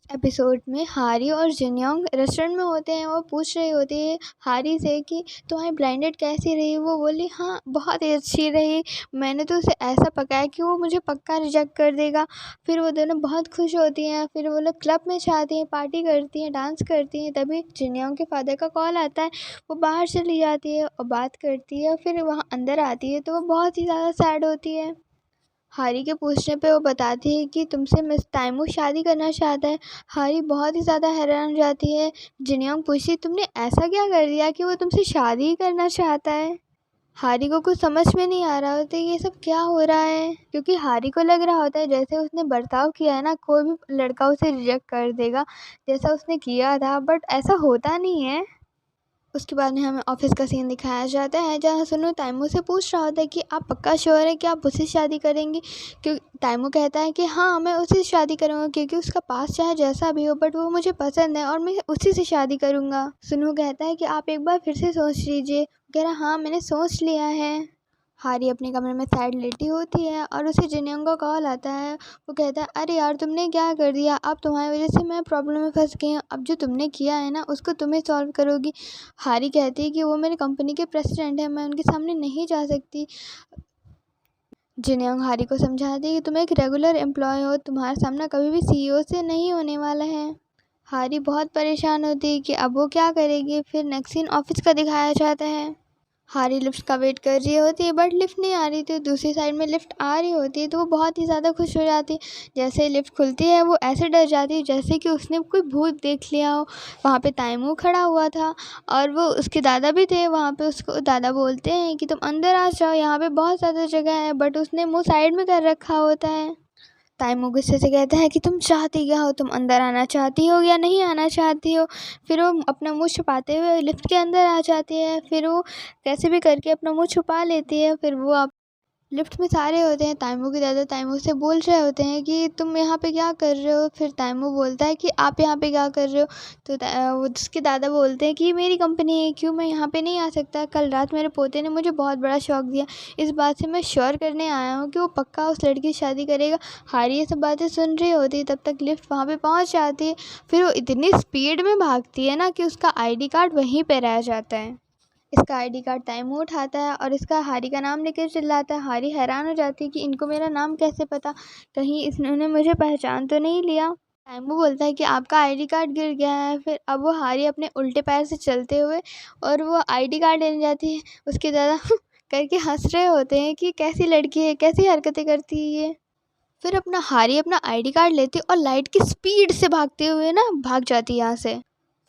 Episode में हारी और जिनयोंग रेस्टोरेंट में होते हैं। वो पूछ रही होती है हारी से कि तुम्हारी ब्लाइंड डेट कैसी रही। वो बोली हाँ बहुत ही अच्छी रही, मैंने तो उसे ऐसा पकाया कि वो मुझे पक्का रिजेक्ट कर देगा। फिर वो दोनों बहुत खुश होती हैं। फिर वो लोग क्लब में जाती हैं, पार्टी करती हैं, डांस करती हैं। तभी जिनयोंग के फादर का कॉल आता है। वो बाहर चली जाती है और बात करती है। फिर वहाँ अंदर आती है तो वो बहुत ही ज़्यादा सैड होती है। हारी के पूछने पे वो बताती है कि तुमसे मिस टाइमू शादी करना चाहता है। हारी बहुत ही ज़्यादा हैरान हो जाती है। जिनयोंग पूछती तुमने ऐसा क्या कर दिया कि वो तुमसे शादी ही करना चाहता है। हारी को कुछ समझ में नहीं आ रहा होता ये सब क्या हो रहा है, क्योंकि हारी को लग रहा होता है जैसे उसने बर्ताव किया है ना, कोई भी लड़का उसे रिजेक्ट कर देगा जैसा उसने किया था, बट ऐसा होता नहीं है। उसके बाद में हमें ऑफिस का सीन दिखाया जाता है जहाँ सुनो ताइमू से पूछ रहा होता है कि आप पक्का श्योर है कि आप उससे शादी करेंगे। क्यों ताइमू कहता है कि हाँ मैं उसी से शादी करूँगा क्योंकि उसका पास चाहे जैसा भी हो बट वो मुझे पसंद है और मैं उसी से शादी करूँगा। सुनो कहता है कि आप एक बार फिर से सोच लीजिए। कह रहा हाँ मैंने सोच लिया है। हारी अपने कमरे में साइड लेटी होती है और उसे जिनयोंग का कॉल आता है। वो कहता है अरे यार तुमने क्या कर दिया, अब तुम्हारी वजह से मैं प्रॉब्लम में फंस गई हूँ, अब जो तुमने किया है ना उसको तुम्हें सॉल्व करोगी। हारी कहती है कि वो मेरी कंपनी के प्रेसिडेंट है, मैं उनके सामने नहीं जा सकती। जिनयोंग हारी को समझाती है कि तुम एक रेगुलर एम्प्लॉय हो, तुम्हारा सामना कभी भी सीईओ से नहीं होने वाला है। हारी बहुत परेशान होती है कि अब वो क्या करेगी। फिर नेक्स्ट सीन ऑफिस का दिखाया जाता है। हारी लिफ्ट का वेट कर रही होती है बट लिफ्ट नहीं आ रही थी। दूसरी साइड में लिफ्ट आ रही होती है तो वो बहुत ही ज़्यादा खुश हो जाती है। जैसे ही लिफ्ट खुलती है वो ऐसे डर जाती है जैसे कि उसने कोई भूत देख लिया हो। वहाँ पे ताइमू खड़ा हुआ था और वो उसके दादा भी थे वहाँ पे। उसको दादा बोलते हैं कि तुम अंदर आ जाओ, यहाँ पे बहुत ज़्यादा जगह है, बट उसने मुँह साइड में कर रखा होता है। ताइमू गुस्से से कहता है कि तुम चाहती क्या हो, तुम अंदर आना चाहती हो या नहीं आना चाहती हो। फिर वो अपना मुंह छुपाते हुए लिफ्ट के अंदर आ जाती है। फिर वो कैसे भी करके अपना मुंह छुपा लेती है। फिर वो लिफ्ट में सारे होते हैं। ताइमू के दादा ताइमू से बोल रहे होते हैं कि तुम यहाँ पे क्या कर रहे हो। फिर ताइमू बोलता है कि आप यहाँ पे क्या कर रहे हो। तो वो उसके दादा बोलते हैं कि ये मेरी कंपनी है, क्यों मैं यहाँ पे नहीं आ सकता। कल रात मेरे पोते ने मुझे बहुत बड़ा शौक दिया, इस बात से मैं श्योर करने आया हूँ कि वो पक्का उस लड़की से शादी करेगा। हारी ये सब बातें सुन रही होती है। तब तक लिफ्ट वहाँ पे पहुँच जाती है। फिर वो इतनी स्पीड में भागती है ना कि उसका आईडी कार्ड वहीं पे रह जाता है। इसका आईडी कार्ड ताइमू उठाता है और इसका हारी का नाम लेकर चिल्लाता है। हारी हैरान हो जाती है कि इनको मेरा नाम कैसे पता, कहीं इन्होंने मुझे पहचान तो नहीं लिया। ताइमू बोलता है कि आपका आईडी कार्ड गिर गया है। फिर अब वो हारी अपने उल्टे पैर से चलते हुए और वो आईडी कार्ड लेने जाती है। उसके दादा करके हंस रहे होते हैं कि कैसी लड़की है, कैसी हरकतें करती है ये। फिर अपना हारी अपना आईडी कार्ड लेती और लाइट की स्पीड से भागते हुए ना भाग जाती है यहाँ से।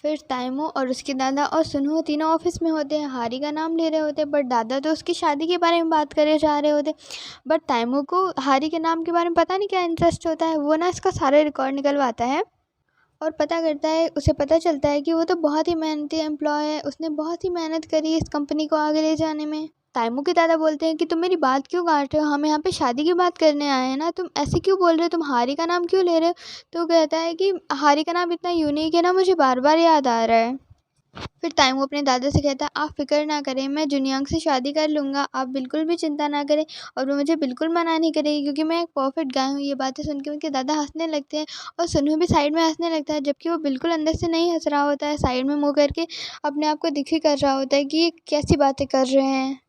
फिर ताइमू और उसके दादा और सुनहो तीनों ऑफिस में होते हैं। हारी का नाम ले रहे होते हैं बट दादा तो उसकी शादी के बारे में बात करे जा रहे होते। बट ताइमू को हारी के नाम के बारे में पता नहीं क्या इंटरेस्ट होता है। वो ना इसका सारा रिकॉर्ड निकलवाता है और पता करता है। उसे पता चलता है कि वो तो बहुत ही मेहनती एम्प्लॉय है, उसने बहुत ही मेहनत करी इस कंपनी को आगे ले जाने में। ताइमू के दादा बोलते हैं कि तुम मेरी बात क्यों काट रहे हो, हम यहाँ पे शादी की बात करने आए हैं ना, तुम ऐसे क्यों बोल रहे हो, तुम हारी का नाम क्यों ले रहे हो। तो वो कहता है कि हारी का नाम इतना यूनिक है ना, मुझे बार बार याद आ रहा है। फिर ताइमू अपने दादा से कहता है आप फिक्र ना करें, मैं जुनियांग से शादी कर लूँगा, आप बिल्कुल भी चिंता ना करें। और वो मुझे बिल्कुल मना नहीं करेगी क्योंकि मैं एक परफेक्ट गाय हूँ। ये बातें सुन के उनके दादा हंसने लगते हैं और सुनू भी साइड में हंसने लगता है, जबकि वो बिल्कुल अंदर से नहीं हंस रहा होता है। साइड में मुँह करके अपने आप को दुखी कर रहा होता है कि ये कैसी बातें कर रहे हैं।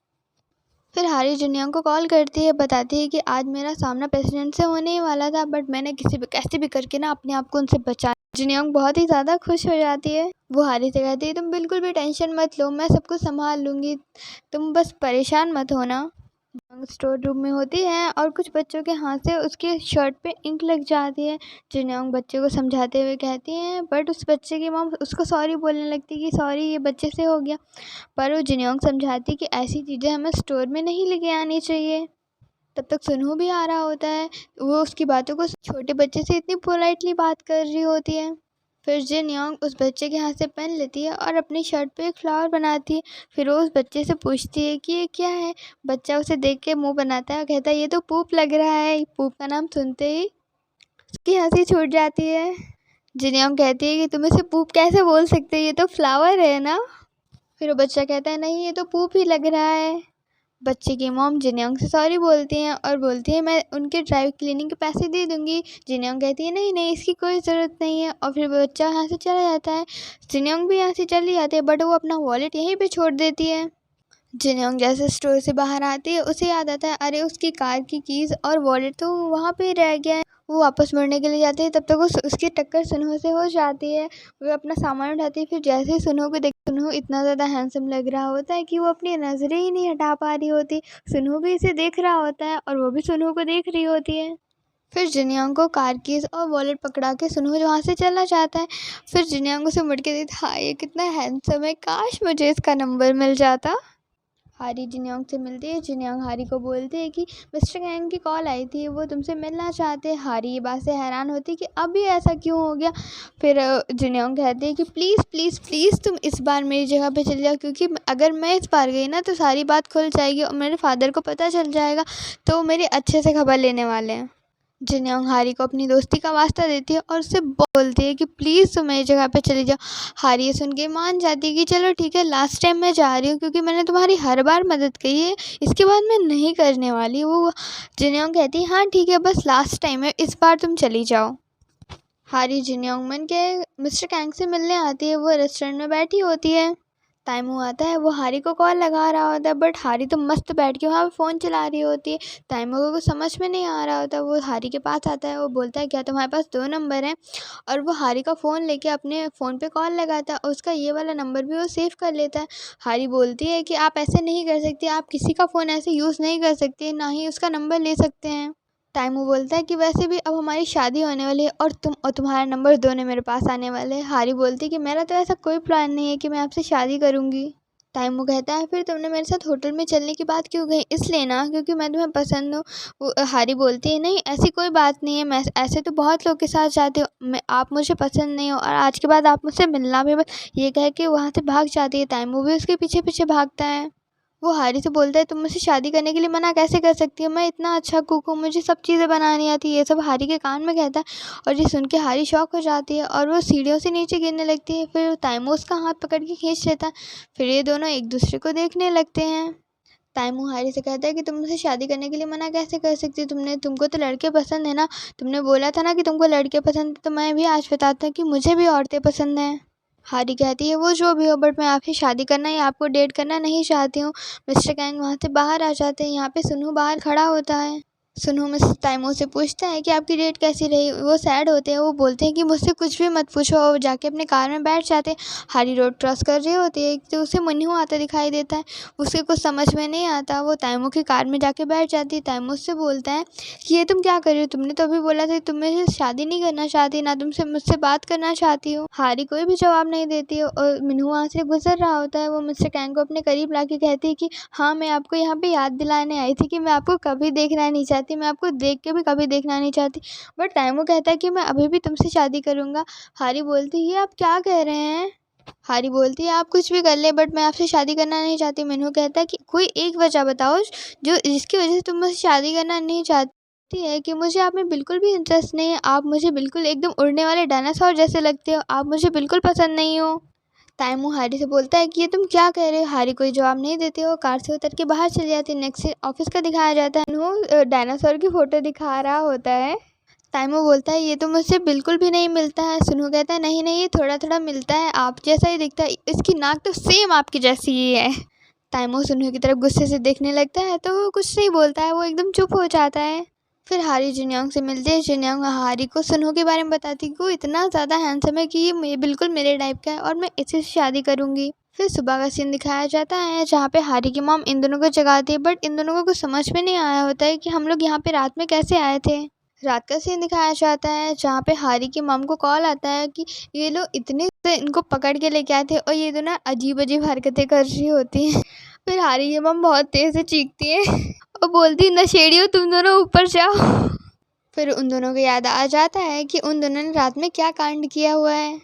फिर हारी जिनयोंग को कॉल करती है, बताती है कि आज मेरा सामना प्रेसिडेंट से होने ही वाला था बट मैंने किसी भी कैसे भी करके ना अपने आप को उनसे बचा। जिनयोंग बहुत ही ज़्यादा खुश हो जाती है। वो हारी से कहती है तुम बिल्कुल भी टेंशन मत लो, मैं सब कुछ संभाल लूँगी, तुम बस परेशान मत होना। स्टोर रूम में होती है और कुछ बच्चों के हाथ से उसके शर्ट पे इंक लग जाती है। जिनयोंग बच्चे को समझाते हुए कहती हैं बट उस बच्चे की मॉम उसको सॉरी बोलने लगती है कि सॉरी ये बच्चे से हो गया। पर वो जिनयोंग समझाती कि ऐसी चीज़ें हमें स्टोर में नहीं लेके आनी चाहिए। तब तक सुनहो भी आ रहा होता है। वो उसकी बातों को छोटे बच्चे से इतनी पोलाइटली बात कर रही होती है। फिर जिनयोंग उस बच्चे के हाथ से पेन लेती है और अपनी शर्ट पे एक फ्लावर बनाती है। फिर वो उस बच्चे से पूछती है कि ये क्या है। बच्चा उसे देख के मुंह बनाता है और कहता है ये तो पूप लग रहा है। पूप का नाम सुनते ही उसकी हंसी छूट जाती है। जिनयोंग कहती है कि तुम इसे पूप कैसे बोल सकते हो, ये तो फ्लावर है ना। फिर वो बच्चा कहता है नहीं ये तो पूप ही लग रहा है। बच्चे की मॉम जिनयोंग से सॉरी बोलती हैं और बोलती है मैं उनके ड्राई क्लीनिंग के पैसे दे दूँगी। जिनयोंग कहती है नहीं नहीं इसकी कोई ज़रूरत नहीं है और फिर वो बच्चा यहाँ से चला जाता है। जिनयोंग भी यहाँ से चली जाती है बट वो अपना वॉलेट यहीं पे छोड़ देती है। जिनयोंग जैसे स्टोर से बाहर आती है उसे याद आता है अरे उसकी कार की कीज़ और वॉलेट तो वहाँ पे ही रह गया है। वो वापस मुड़ने के लिए जाती है तब तक उसकी टक्कर सुनहो से हो जाती है। वो अपना सामान उठाती है फिर जैसे ही सुनहो को देखती सुनहो इतना ज़्यादा हैंडसम लग रहा होता है कि वो अपनी नज़रें ही नहीं हटा पा रही होती। सुनहो भी इसे देख रहा होता है और वो भी सुनहो को देख रही होती है। फिर जिनयोंग को कार कीज़ और वॉलेट पकड़ा के सुनहो वहाँ से चला जाता है। फिर जिनयोंग उसे मुड़ के देखती हाँ ये कितना हैंडसम है, काश मुझे इसका नंबर मिल जाता। हारी जिनयोंग से मिलती है। जिनयोंग हारी को बोलती है कि मिस्टर कैंग की कॉल आई थी, वो तुमसे मिलना चाहते हैं। हारी ये बात से हैरान होती है कि अभी ऐसा क्यों हो गया। फिर जिनयोंग कहती है कि प्लीज़ प्लीज़ प्लीज़ तुम इस बार मेरी जगह पे चले जाओ क्योंकि अगर मैं इस बार गई ना तो सारी बात खुल जाएगी और मेरे फादर को पता चल जाएगा तो वो मेरे अच्छे से खबर लेने वाले हैं। जिनयोंग हारी को अपनी दोस्ती का वास्ता देती है और उससे बोलती है कि प्लीज़ तुम मेरी जगह पे चली जाओ। हारी ये सुन के मान जाती है कि चलो ठीक है लास्ट टाइम मैं जा रही हूँ क्योंकि मैंने तुम्हारी हर बार मदद की है, इसके बाद मैं नहीं करने वाली। वो जिनयोंग कहती है हाँ ठीक है बस लास्ट टाइम है, इस बार तुम चली जाओ। हारी जिनयोंग मन के मिस्टर कैंग से मिलने आती है। वो रेस्टोरेंट में बैठी होती है। ताइमू आता है, वो हारी को कॉल लगा रहा होता है बट हारी तो मस्त बैठ के वहाँ पे फ़ोन चला रही होती है। ताइमू को कुछ समझ में नहीं आ रहा होता। वो हारी के पास आता है, वो बोलता है क्या तुम्हारे पास 2 नंबर हैं, और वो हारी का फ़ोन लेके अपने फ़ोन पे कॉल लगाता है और उसका ये वाला नंबर भी वो सेव कर लेता है। हारी बोलती है कि आप ऐसे नहीं कर सकती, आप किसी का फ़ोन ऐसे यूज़ नहीं कर सकती, ना ही उसका नंबर ले सकते हैं। टाइमू बोलता है कि वैसे भी अब हमारी शादी होने वाली है और तुम और तुम्हारा नंबर दोनों मेरे पास आने वाले हैं। हारी बोलती है कि मेरा तो ऐसा कोई प्लान नहीं है कि मैं आपसे शादी करूँगी। टाइमू कहता है फिर तुमने मेरे साथ होटल में चलने की बात क्यों कही, इसलिए ना क्योंकि मैं तुम्हें पसंद हूँ। हारी बोलती है नहीं ऐसी कोई बात नहीं है, मैं ऐसे तो बहुत लोग के साथ जाती हूँ, मैं आप मुझे पसंद नहीं हो और आज के बाद आप मुझसे मिलना भी बस, ये कह के वहाँ से भाग जाती है। टाइमू भी उसके पीछे पीछे भागता है। वो हारी से बोलता है तुम मुझसे शादी करने के लिए मना कैसे कर सकती हो, मैं इतना अच्छा कुक हूँ, मुझे सब चीज़ें बनानी आती है। ये सब हारी के कान में कहता है और ये सुन के हारी शॉक हो जाती है और वो सीढ़ियों से नीचे गिरने लगती है। फिर ताइमू उसका हाथ पकड़ के खींच लेता है। फिर ये दोनों एक दूसरे को देखने लगते हैं। ताइमू हारी से कहता है कि तुम मुझसे शादी करने के लिए मना कैसे कर सकती हो, तुमको तो लड़के पसंद है ना, तुमने बोला था ना कि तुमको लड़के पसंद है, तो मैं भी आज बताता हूँ कि मुझे भी औरतें पसंद हैं। हारी कहती है वो जो भी हो बट मैं आपसे शादी करना या आपको डेट करना नहीं चाहती हूँ। मिस्टर कैंग वहाँ से बाहर आ जाते हैं। यहाँ पे सुनू बाहर खड़ा होता है। सुनू मिस्टर ताइमो से पूछता है कि आपकी डेट कैसी रही। वो सैड होते हैं, वो बोलते हैं कि मुझसे कुछ भी मत पूछो, और जाके अपने कार में बैठ जाते हैं। हारी रोड क्रॉस कर रही होती है तो उसे मुन्नू आता दिखाई देता है। उसे कुछ समझ में नहीं आता। वो ताइमो की कार में जाके बैठ जाती है। ताइमो से बोलता है कि ये तुम क्या कर रही हो, तुमने तो अभी बोला था तुम मेरे से शादी नहीं करना चाहती, ना तुमसे मुझसे बात करना चाहती हो। हारी कोई भी जवाब नहीं देती है और मिन्हू वहाँ से गुजर रहा होता है। वो मिस्टर कैंग को अपने करीब ला के कहती है कि हाँ मैं आपको यहाँ पे याद दिलाने आई थी कि मैं आपको कभी देखना नहीं चाहती, मैं आपको देख के भी कभी देखना नहीं चाहती। बट टाइमो कहता है कि मैं अभी भी तुमसे शादी करूँगा। हारी बोलती है आप क्या कह रहे हैं। हारी बोलती है आप कुछ भी कर ले बट मैं आपसे शादी करना नहीं चाहती। मिन्हू कहता है कि कोई एक वजह बताओ जो जिसकी वजह से तुम मुझसे शादी करना नहीं चाहती है कि मुझे आप में बिल्कुल भी इंटरेस्ट नहीं है, आप मुझे बिल्कुल एकदम उड़ने वाले डायनासोर जैसे लगते हो, आप मुझे बिल्कुल पसंद नहीं हो। ताइमू हारी से बोलता है कि ये तुम क्या कह रहे हो। हारी कोई जवाब नहीं देती हो, कार से उतर के बाहर चली जाती है। नेक्स्ट ऑफिस का दिखाया जाता है। वो डायनासोर की फ़ोटो दिखा रहा होता है। ताइमू बोलता है ये तो मुझसे बिल्कुल भी नहीं मिलता है। सुनू कहता है नहीं नहीं ये थोड़ा थोड़ा मिलता है, आप जैसा ही दिखता है, इसकी नाक तो सेम आपकी जैसी ही है। ताइमू सुनू की तरफ गुस्से से देखने लगता है तो वो कुछ नहीं बोलता है, वो एकदम चुप हो जाता है। फिर हारी जिनयोंग से मिलते हैं। जिनयोंग हारी को सुनहो के बारे में बताती है कि वो इतना ज़्यादा हैंडसम है कि ये बिल्कुल मेरे टाइप का है और मैं इसी से शादी करूँगी। फिर सुबह का सीन दिखाया जाता है जहाँ पे हारी की मॉम इन दोनों को जगाती है बट इन दोनों को कुछ समझ में नहीं आया होता है कि हम लोग यहाँ पे रात में कैसे आए थे। रात का सीन दिखाया जाता है जहाँ पे हारी की मॉम को कॉल आता है कि ये लोग इतने से इनको पकड़ के लेके आए थे और ये दोनों अजीब अजीब हरकतें कर रही होती हैं। फिर हारी की मॉम बहुत तेज़ से चीखती है और बोलती नशेड़ियों तुम दोनों ऊपर जाओ। फिर उन दोनों को याद आ जाता है कि उन दोनों ने रात में क्या कांड किया हुआ है।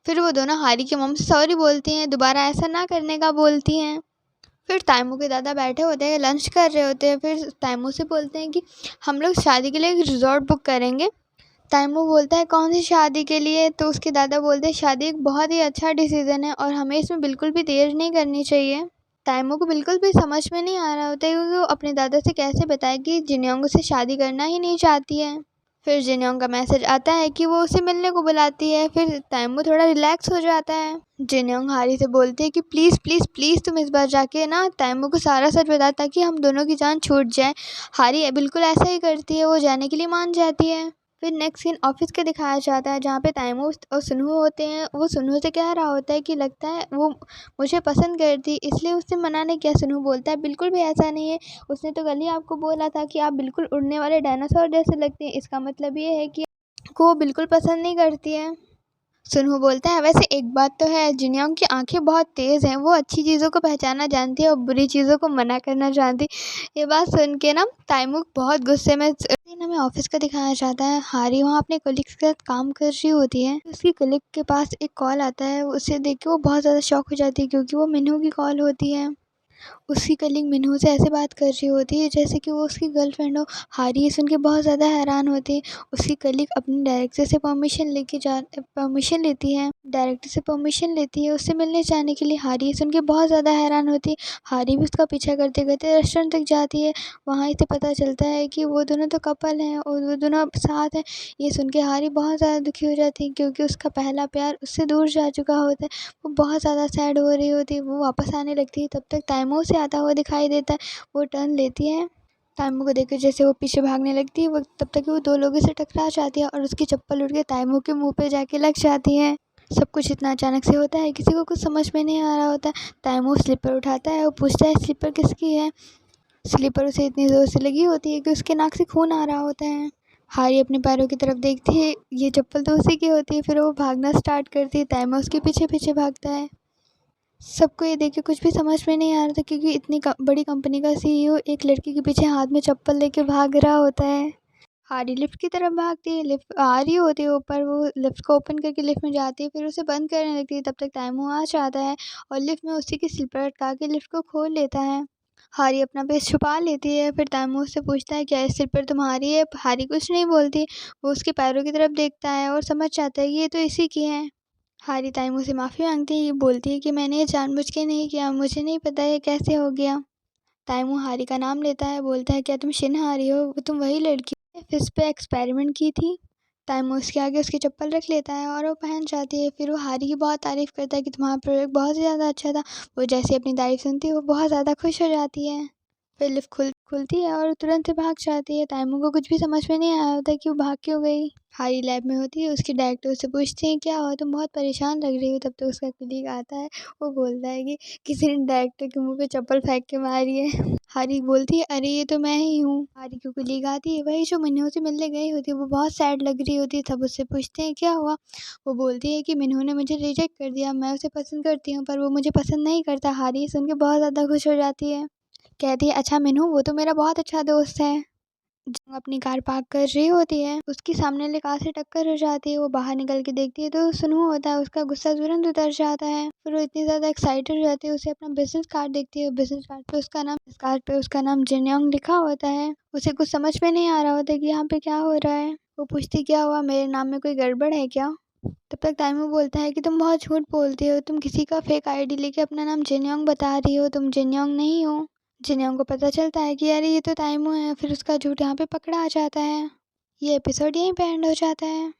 फिर वो दोनों हारी की मॉम से सॉरी बोलती हैं, दोबारा ऐसा ना करने का बोलती हैं। फिर ताइमू के दादा बैठे होते हैं, लंच कर रहे होते हैं। फिर ताइमू से बोलते हैं कि हम लोग शादी के लिए एक रिजॉर्ट बुक करेंगे। ताइमू बोलता है कौन सी शादी के लिए, तो उसके दादा बोलते हैं शादी एक बहुत ही अच्छा डिसीज़न है और हमें इसमें बिल्कुल भी देर नहीं करनी चाहिए। ताइमो को बिल्कुल भी समझ में नहीं आ रहा होता है क्योंकि वो अपने दादा से कैसे बताए कि जिन्योंग से शादी करना ही नहीं चाहती है। फिर जिन्योंग का मैसेज आता है कि वो उसे मिलने को बुलाती है। फिर ताइमो थोड़ा रिलैक्स हो जाता है। जिन्योंग हारी से बोलती है कि प्लीज़ प्लीज़ प्लीज़ तुम इस बार जाके ना ताइमो को सारा सच बता ताकि हम दोनों की जान छूट जाए। हारी बिल्कुल ऐसा ही करती है, वो जाने के लिए मान जाती है। फिर नेक्स्ट सीन ऑफिस का दिखाया जाता है जहाँ पे ताइमो और सुनहो होते हैं। वो सुनहो से कह रहा होता है कि लगता है वो मुझे पसंद करती इसलिए उससे मना नहीं किया। सुनहो बोलता है बिल्कुल भी ऐसा नहीं है, उसने तो कल ही आपको बोला था कि आप बिल्कुल उड़ने वाले डायनासोर जैसे लगते हैं। इसका मतलब ये है कि को वो बिल्कुल पसंद नहीं करती है। सुनहो बोलता है वैसे एक बात तो है, जिन्योंग की आंखें बहुत तेज़ हैं, वो अच्छी चीज़ों को पहचानना जानती है और बुरी चीज़ों को मना करना जानती। ये बात सुन के ना ताइमो बहुत गुस्से में सीन हमें ऑफिस का दिखाया जाता है। हारी वहाँ अपने कलीग्स के साथ काम कर रही होती है। उसकी कलीग के पास एक कॉल आता है, उसे देख के वो बहुत ज़्यादा शॉक हो जाती है क्योंकि वो मिन्हू की कॉल होती है। उसकी कलीग मिन्हू से ऐसे बात कर रही होती है जैसे कि वो उसकी गर्लफ्रेंड हो। हारी ये सुन के बहुत ज़्यादा हैरान होती है। उसकी कलीग अपने डायरेक्टर से परमिशन लेती है, डायरेक्टर से परमिशन लेती है उससे मिलने जाने के लिए। हारी ये सुन के बहुत ज़्यादा हैरान होती है। हारी भी उसका पीछा करते करते रेस्टोरेंट तक जाती है। वहाँ इसे पता चलता है कि वो दोनों तो कपल हैं और वो दोनों अब साथ हैं। ये सुन के हारी बहुत ज़्यादा दुखी हो जाती है क्योंकि उसका पहला प्यार उससे दूर जा चुका होता है। वो बहुत ज़्यादा सैड हो रही होती है। वो वापस आने लगती है, तब तक ताइमो से आता हुआ दिखाई देता है। वो टर्न लेती है, ताइमो को देखकर जैसे वो पीछे भागने लगती है, वो तब तक वो दो लोगों से टकरा जाती है और उसकी चप्पल उड़ के ताइमो के मुंह पे जाके लग जाती है। सब कुछ इतना अचानक से होता है, किसी को कुछ समझ में नहीं आ रहा होता। ताइमो स्लीपर उठाता है और पूछता है स्लीपर किसकी है। स्लीपर उसे इतनी ज़ोर से लगी होती है कि उसके नाक से खून आ रहा होता है। हारी अपने पैरों की तरफ देखती है, ये चप्पल तो उसी की होती है। फिर वो भागना स्टार्ट करती है, ताइमो उसके पीछे पीछे भागता है। सबको ये देख के कुछ भी समझ में नहीं आ रहा था क्योंकि इतनी बड़ी कंपनी का सीईओ एक लड़की के पीछे हाथ में चप्पल लेके भाग रहा होता है। हारी लिफ्ट की तरफ भागती है, लिफ्ट आ रही होती है ऊपर, वो लिफ्ट को ओपन करके लिफ्ट में जाती है, फिर उसे बंद करने लगती है। तब तक ताइमो आ जाता है और लिफ्ट में उसी की स्लीपर अटका के लिफ्ट को खोल लेता है। हारी अपना फेस छुपा लेती है। फिर ताइमो उससे पूछता है क्या ये स्लीपर तुम्हारी है। हारी कुछ नहीं बोलती, वो उसके पैरों की तरफ देखता है और समझ जाता है कि ये तो इसी की है। हारी ताइमो से माफ़ी मांगती है, ये बोलती है कि मैंने ये जानबूझ के नहीं किया, मुझे नहीं पता ये कैसे हो गया। ताइमो हारी का नाम लेता है, बोलता है क्या तुम शिन हारी हो, वो तुम वही लड़की हो फिश पे एक्सपेरिमेंट की थी। ताइमो उसके आगे उसकी चप्पल रख लेता है और वो पहन जाती है। फिर वो हारी की बहुत तारीफ़ करता है कि तुम्हारा प्रोडक्ट बहुत ज़्यादा अच्छा था। वो जैसे अपनी तारीफ़ सुनती है वो बहुत ज़्यादा खुश हो जाती है। फिर लिफ्ट खुलती है और तुरंत से भाग जाती है। ताइमो को कुछ भी समझ में नहीं आया होता कि वो भाग क्यों गई। हारी लैब में होती है, उसकी डायरेक्टर उससे पूछती है क्या हुआ, तुम बहुत परेशान लग रही हो। तब तक उसका कलीग आता है, वो बोलता है कि किसी ने डायरेक्टर के मुंह पे चप्पल फेंक के मारी है। हारी बोलती है अरे ये तो मैं ही हूँ। हारी की कलीग आती है, वही जो मिन्हू से मिलने गई होती है, वो बहुत सैड लग रही होती है। तब उससे पूछते हैं क्या हुआ। वो बोलती है कि मिन्हू ने मुझे रिजेक्ट कर दिया, मैं उसे पसंद करती हूँ पर वो मुझे पसंद नहीं करता। हारी सुन के बहुत ज़्यादा खुश हो जाती है, कहती है अच्छा मिन्हू वो तो मेरा बहुत अच्छा दोस्त है। जंग अपनी कार पार्क कर रही होती है, उसकी सामने वाली कार से टक्कर हो जाती है। वो बाहर निकल के देखती है तो सुनू होता है, उसका गुस्सा तुरंत उतर जाता है। फिर वो इतनी ज़्यादा एक्साइटेड हो जाती है, उसे अपना बिजनेस कार्ड देखती है। बिजनेस कार्ड पे उसका नाम जिन्योंग लिखा होता है। उसे कुछ समझ में नहीं आ रहा होता कि यहाँ पे क्या हो रहा है। वो पूछती क्या हुआ, मेरे नाम में कोई गड़बड़ है क्या। तब तक ताइमो बोलता है कि तुम बहुत झूठ बोलती हो, तुम किसी का फेक आईडी लेके अपना नाम जिन्योंग बता रही हो, तुम जिन्योंग नहीं हो। जिन्योंग को पता चलता है कि अरे ये तो ताइमो है, फिर उसका झूठ यहाँ पे पकड़ा आ जाता है। ये एपिसोड यहीं पे एंड हो जाता है।